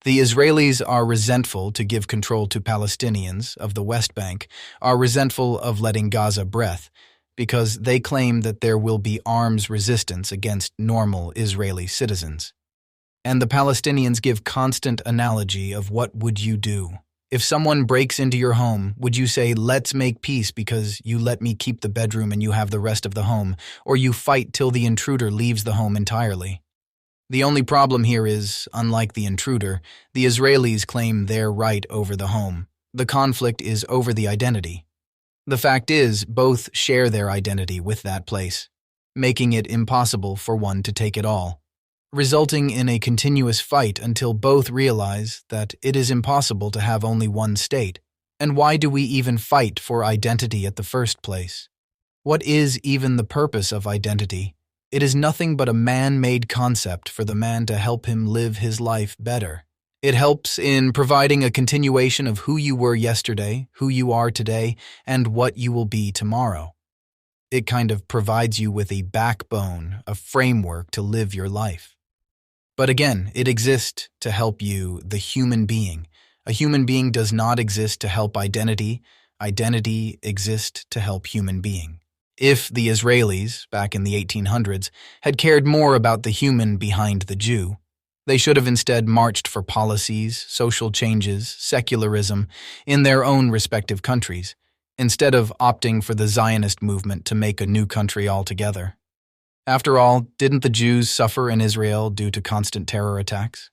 The Israelis are resentful to give control to Palestinians of the West Bank, are resentful of letting Gaza breath, because they claim that there will be arms resistance against normal Israeli citizens. And the Palestinians give constant analogy of what would you do. If someone breaks into your home, would you say, let's make peace because you let me keep the bedroom and you have the rest of the home, or you fight till the intruder leaves the home entirely? The only problem here is, unlike the intruder, the Israelis claim their right over the home. The conflict is over the identity. The fact is, both share their identity with that place, making it impossible for one to take it all, resulting in a continuous fight until both realize that it is impossible to have only one state. And why do we even fight for identity at the first place? What is even the purpose of identity? It is nothing but a man-made concept for the man to help him live his life better. It helps in providing a continuation of who you were yesterday, who you are today, and what you will be tomorrow. It kind of provides you with a backbone, a framework to live your life. But again, it exists to help you, the human being. A human being does not exist to help identity. Identity exists to help human being. If the Israelis, back in the 1800s, had cared more about the human behind the Jew, they should have instead marched for policies, social changes, secularism in their own respective countries, instead of opting for the Zionist movement to make a new country altogether. After all, didn't the Jews suffer in Israel due to constant terror attacks?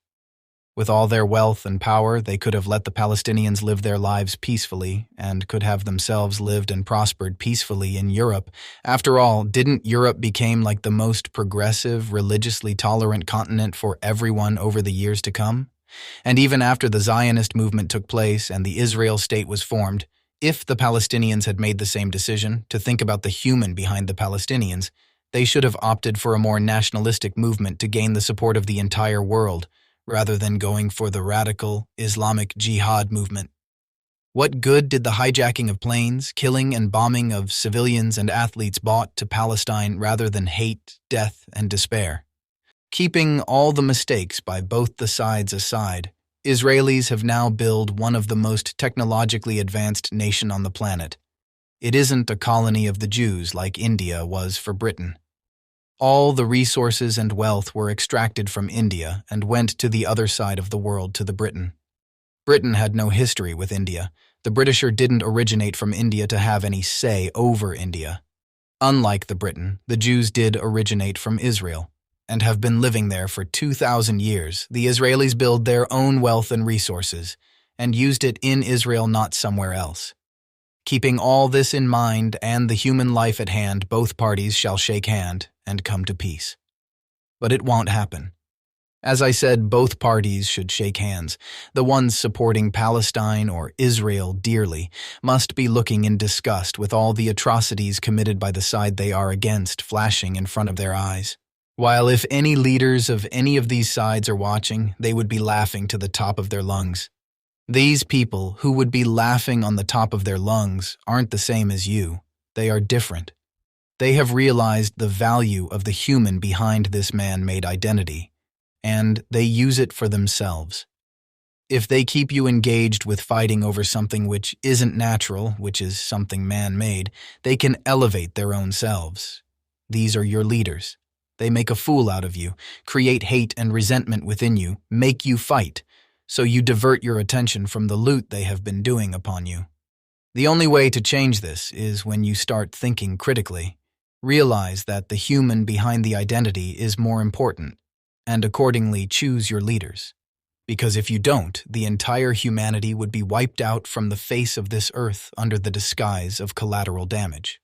With all their wealth and power, they could have let the Palestinians live their lives peacefully and could have themselves lived and prospered peacefully in Europe. After all, didn't Europe become like the most progressive, religiously tolerant continent for everyone over the years to come? And even after the Zionist movement took place and the Israel state was formed, if the Palestinians had made the same decision to think about the human behind the Palestinians, they should have opted for a more nationalistic movement to gain the support of the entire world, rather than going for the radical Islamic Jihad movement. What good did the hijacking of planes, killing and bombing of civilians and athletes brought to Palestine rather than hate, death, and despair? Keeping all the mistakes by both the sides aside, Israelis have now built one of the most technologically advanced nation on the planet. It isn't a colony of the Jews like India was for Britain. All the resources and wealth were extracted from India and went to the other side of the world to the Britain. Britain had no history with India. The Britisher didn't originate from India to have any say over India. Unlike the Britain, the Jews did originate from Israel and have been living there for 2,000 years. The Israelis built their own wealth and resources and used it in Israel, not somewhere else. Keeping all this in mind and the human life at hand, both parties shall shake hand and come to peace. But it won't happen. As I said, both parties should shake hands. The ones supporting Palestine or Israel dearly must be looking in disgust with all the atrocities committed by the side they are against flashing in front of their eyes. While if any leaders of any of these sides are watching, they would be laughing to the top of their lungs. These people who would be laughing on the top of their lungs aren't the same as you. They are different. They have realized the value of the human behind this man-made identity, and they use it for themselves. If they keep you engaged with fighting over something which isn't natural, which is something man-made, they can elevate their own selves. These are your leaders. They make a fool out of you, create hate and resentment within you, make you fight, so you divert your attention from the loot they have been doing upon you. The only way to change this is when you start thinking critically. Realize that the human behind the identity is more important, and accordingly choose your leaders. Because if you don't, the entire humanity would be wiped out from the face of this earth under the disguise of collateral damage.